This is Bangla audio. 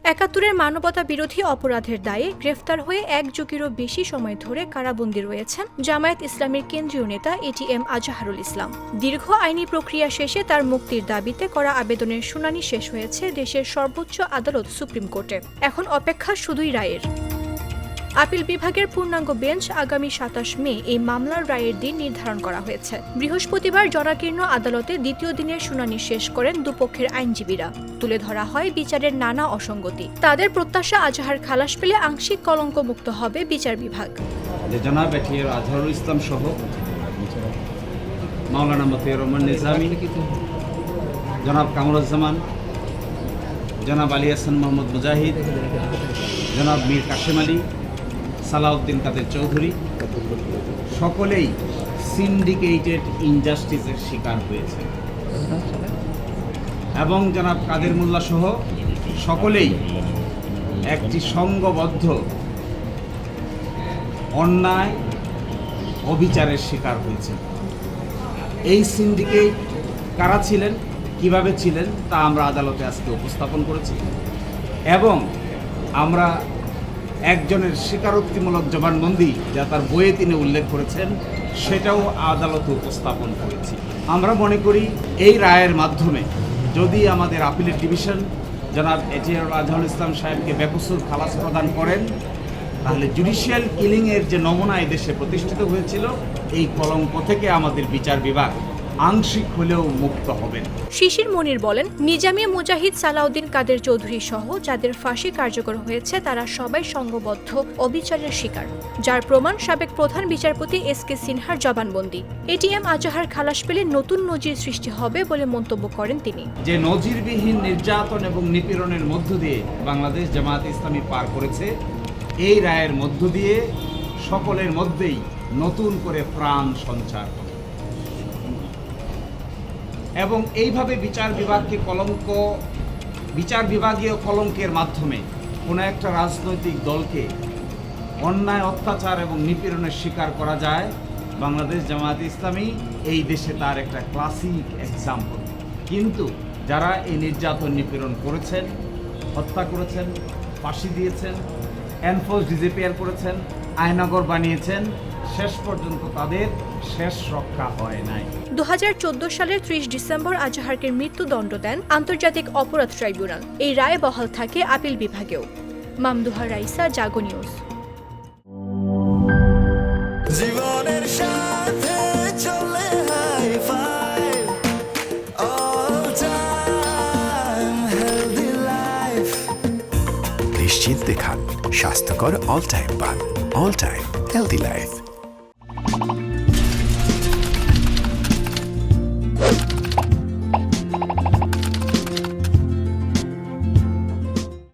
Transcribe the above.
৭১-এর মানবতা বিরোধী অপরাধের দায়ে গ্রেফতার হয়ে ১ যুগেরও বেশি সময় ধরে কারাবন্দী রয়েছেন জামায়াত ইসলামীর কেন্দ্রীয় নেতা এটিএম আজহারুল ইসলাম। দীর্ঘ আইনি প্রক্রিয়া শেষে তার মুক্তির দাবিতে করা আবেদনের শুনানি শেষ হয়েছে দেশের সর্বোচ্চ আদালত সুপ্রিম কোর্টে। এখন অপেক্ষা শুধুই রায়ের। আপিল বিভাগের পূর্ণাঙ্গ বেঞ্চ আগামী ২৭ মে এই মামলার রায়ের দিন নির্ধারণ করা হয়েছে। বৃহস্পতিবার জনাকীর্ণ আদালতে দ্বিতীয় দিনের শুনানি শেষ করেন দুপক্ষের আইনজীবীরা। তুলে ধরা হয় বিচারের নানা অসঙ্গতি। তাদের প্রত্যাশা, আজহার খালাস পেলে আংশিক কলঙ্কমুক্ত হবে বিচার বিভাগ। জনাব এটিএম আজহারুল ইসলাম সহ মাওলানা মতিউর রহমান নিজামী, জনাব কামরুজ্জামান, জনাব আলী হাসান মোহাম্মদ মুজাহিদ, জনাব মীর কাশেম আলী, সালাউদ্দিন কাদের চৌধুরী সকলেই সিন্ডিকেটেড ইনজাস্টিসের শিকার হয়েছে এবং জনাব কাদের মোল্লা সহ সকলেই একটি সংঘবদ্ধ অন্যায় অবিচারের শিকার হয়েছে। এই সিন্ডিকেট কারা ছিলেন, কিভাবে ছিলেন তা আমরা আদালতে আজকে উপস্থাপন করেছি এবং আমরা একজনের স্বীকারোক্তিমূলক জবানবন্দি যা তার বইয়ে তিনি উল্লেখ করেছেন সেটাও আদালতে উপস্থাপন করেছি। আমরা মনে করি এই রায়ের মাধ্যমে যদি আমাদের আপিলের ডিভিশন জনাব এটিএম আজহারুল ইসলাম সাহেবকে বেকসুর খালাস প্রদান করেন তাহলে জুডিশিয়াল কিলিংয়ের যে নমুনা এই দেশে প্রতিষ্ঠিত হয়েছিল এই কলঙ্ক থেকে আমাদের বিচার বিভাগ আংশিক হলেও মুক্ত হবেন। শিশির মনির বলেন, নিজামী, মুজাহিদ, সালাউদ্দিন কাদের চৌধুরী সহ যাদের ফাঁসি কার্যকর হয়েছে তারা সবাই সংঘবদ্ধ অবিচারের শিকার, যার প্রমাণ সাবেক প্রধান বিচারপতি এস.কে. সিনহার জবানবন্দি। এটিএম আজহার খালাস পেলে নতুন নজির সৃষ্টি হবে বলে মন্তব্য করেন তিনি। যে নজিরবিহীন নির্যাতন এবং নিপীড়নের মধ্য দিয়ে বাংলাদেশ জামায়াত ইসলামী পার করেছে, এই রায়ের মধ্য দিয়ে সকলের মধ্যেই নতুন করে প্রাণ সঞ্চার হবে এবং এইভাবে বিচার বিভাগীয় কলঙ্কের মাধ্যমে কোনো একটা রাজনৈতিক দলকে অন্যায়, অত্যাচার এবং নিপীড়নের শিকার করা যায়। বাংলাদেশ জামায়াত ইসলামী এই দেশে তার একটা ক্লাসিক এক্সাম্পল। কিন্তু যারা এই নির্যাতন নিপীড়ন করেছেন, হত্যা করেছেন, ফাঁসি দিয়েছেন, এনফোর্স ডিসঅ্যাপিয়ার করেছেন, আয়নাগর বানিয়েছেন, শেষ পর্যন্ত তাদের শেষ রক্ষা হয় নাই। ২০১৪ সালের ৩০ ডিসেম্বর আজহারকে মৃত্যুদণ্ড দেন আন্তর্জাতিক অপরাধ ট্রাইব্যুনাল। এই রায় বহাল থাকে আপিল বিভাগেও। মামদুহা রাইসা, জাগো নিউজ। জীবনের সাথে চলে high five, all time healthy life. নিশ্চিন্তে খান স্বাস্থ্যকর অল টাইম পান। All time healthy life.